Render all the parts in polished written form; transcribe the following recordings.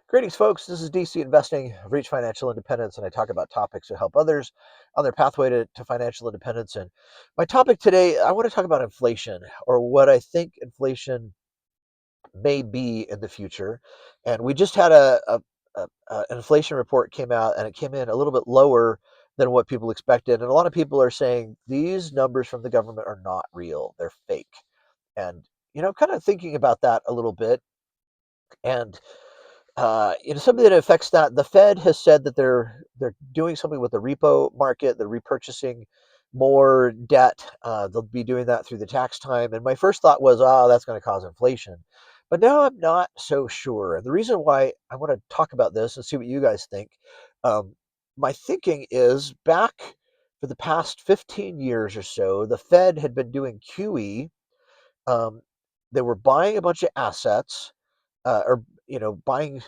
Greetings, folks. This is DC Investing. I've reached financial independence, and I talk about topics that help others on their pathway to financial independence. And my topic today, I want to talk about inflation, or what I think inflation may be in the future. And we just had an inflation report came out, and it came in a little bit lower than what people expected. And a lot of people are saying these numbers from the government are not real; they're fake. And kind of thinking about that a little bit, and something that affects that. The Fed has said that they're doing something with the repo market. They're repurchasing more debt. They'll be doing that through the tax time. And my first thought was, oh, that's going to cause inflation. But now I'm not so sure. And the reason why I want to talk about this and see what you guys think, um, my thinking is back for the past 15 years or so, the Fed had been doing QE. Um, they were buying a bunch of assets, or buying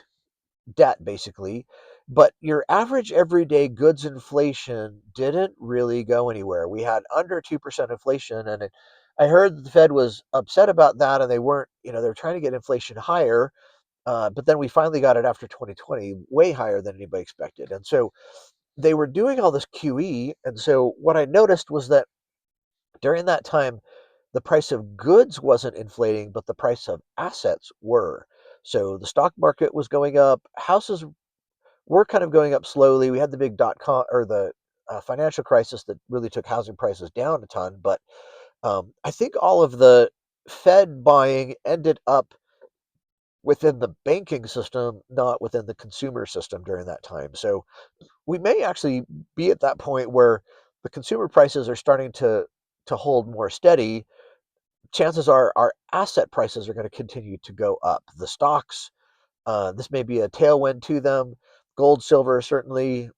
debt basically, but your average everyday goods inflation didn't really go anywhere. We had under 2% inflation, and I heard that the Fed was upset about that, and they weren't, they're trying to get inflation higher. But then we finally got it after 2020, way higher than anybody expected. And so they were doing all this QE. And so what I noticed was that during that time, the price of goods wasn't inflating, but the price of assets were. So the stock market was going up, houses we're kind of going up slowly. We had the big dot com or the financial crisis that really took housing prices down a ton. But I think all of the Fed buying ended up within the banking system, not within the consumer system during that time. So we may actually be at that point where the consumer prices are starting to hold more steady. Chances are our asset prices are going to continue to go up. The stocks, this may be a tailwind to them. Gold, silver, certainly.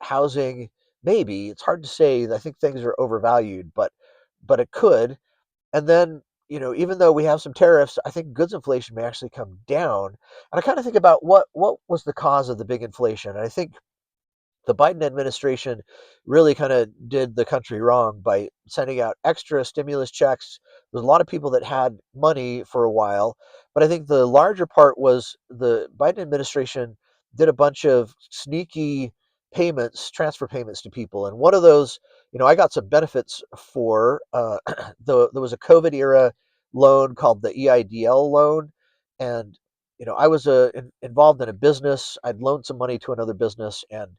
Housing, maybe. It's hard to say. I think things are overvalued, but it could. And then, even though we have some tariffs, I think goods inflation may actually come down. And I kind of think about what was the cause of the big inflation. And I think the Biden administration really kind of did the country wrong by sending out extra stimulus checks. There's a lot of people that had money for a while, but I think the larger part was the Biden administration did a bunch of sneaky payments, transfer payments to people. And one of those, I got some benefits for. There was a COVID era loan called the EIDL loan, and I was involved in a business. I'd loaned some money to another business, and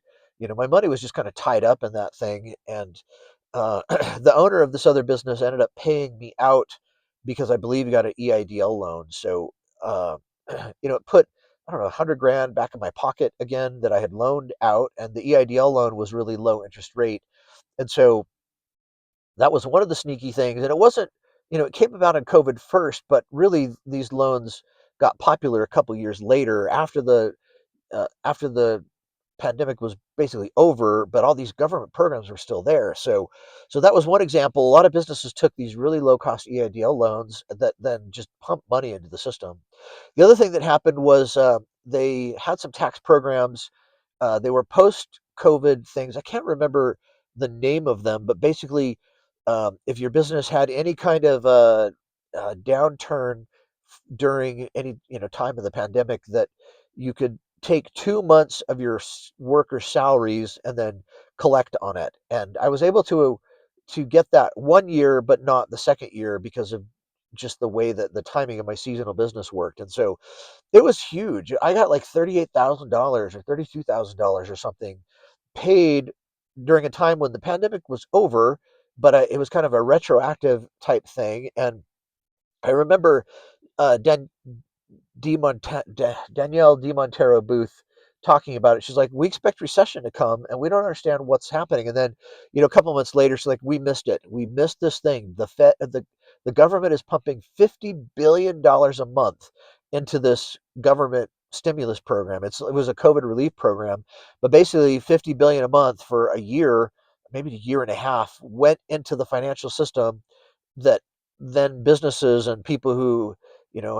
my money was just kind of tied up in that thing. And the owner of this other business ended up paying me out because I believe he got an EIDL loan. So, uh, it put, I don't know, 100 grand back in my pocket again that I had loaned out. And the EIDL loan was really low interest rate. And so that was one of the sneaky things. And it wasn't, it came about in COVID first, but really these loans got popular a couple years later after the pandemic was basically over, but all these government programs were still there. So that was one example. A lot of businesses took these really low cost EIDL loans that then just pumped money into the system. The other thing that happened was they had some tax programs. They were post COVID things. I can't remember the name of them, but basically, if your business had any kind of downturn during any time of the pandemic, that you could take 2 months of your workers' salaries and then collect on it. And I was able to get that 1 year, but not the second year because of just the way that the timing of my seasonal business worked. And so it was huge. I got like $38,000 or $32,000 or something paid during a time when the pandemic was over, but it was kind of a retroactive type thing. And I remember Dan Danielle De Montero Booth talking about it. She's like, "We expect recession to come, and we don't understand what's happening." And then, a couple months later, she's like, "We missed it. We missed this thing. The government is pumping $50 billion a month into this government stimulus program. It was a COVID relief program, but basically 50 billion a month for a year, maybe a year and a half, went into the financial system that then businesses and people who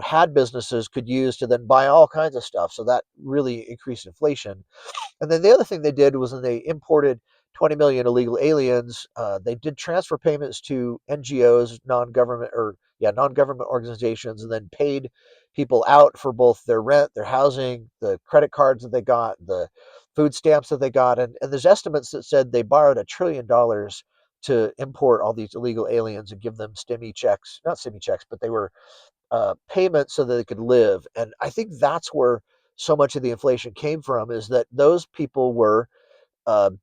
had businesses could use to then buy all kinds of stuff. So that really increased inflation. And then the other thing they did was when they imported 20 million illegal aliens, they did transfer payments to NGOs, non-government or yeah, non-government organizations, and then paid people out for both their rent, their housing, the credit cards that they got, the food stamps that they got. And there's estimates that said they borrowed $1 trillion to import all these illegal aliens and give them stimmy checks, not stimmy checks, but they were payments so that they could live. And I think that's where so much of the inflation came from, is that those people were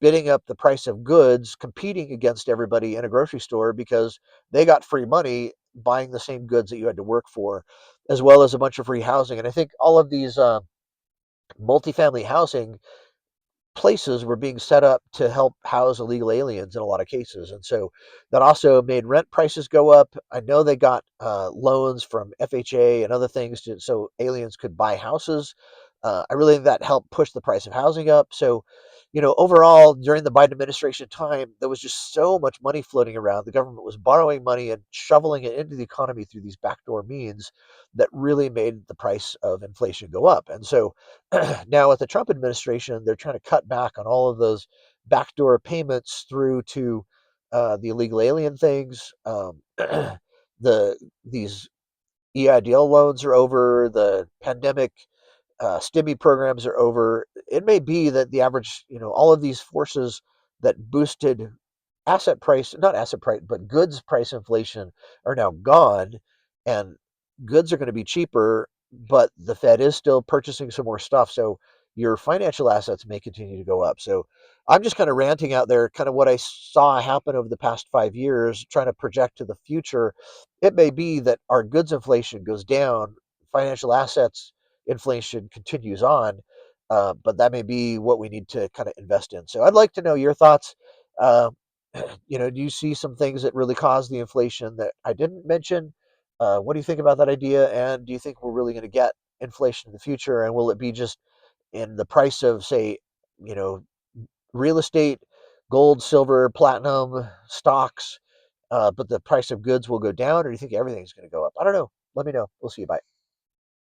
bidding up the price of goods, competing against everybody in a grocery store because they got free money buying the same goods that you had to work for, as well as a bunch of free housing. And I think all of these multifamily housing places were being set up to help house illegal aliens in a lot of cases. And so that also made rent prices go up. I know they got loans from FHA and other things so aliens could buy houses. I really think that helped push the price of housing up. So, overall, during the Biden administration time, there was just so much money floating around. The government was borrowing money and shoveling it into the economy through these backdoor means that really made the price of inflation go up. And so, now, with the Trump administration, they're trying to cut back on all of those backdoor payments through to the illegal alien things. These EIDL loans are over. The pandemic STIMI programs are over. It may be that the average, all of these forces that boosted asset price, not asset price, but goods price inflation are now gone, and goods are going to be cheaper, but the Fed is still purchasing some more stuff. So your financial assets may continue to go up. So I'm just kind of ranting out there, kind of what I saw happen over the past 5 years, trying to project to the future. It may be that our goods inflation goes down, financial assets inflation continues on, but that may be what we need to kind of invest in. So I'd like to know your thoughts. Uh, do you see some things that really caused the inflation that I didn't mention? What do you think about that idea? And do you think we're really going to get inflation in the future? And will it be just in the price of, say, you know, real estate, gold, silver, platinum, stocks, but the price of goods will go down? Or do you think everything's going to go up? I don't know. Let me know. We'll see you. Bye.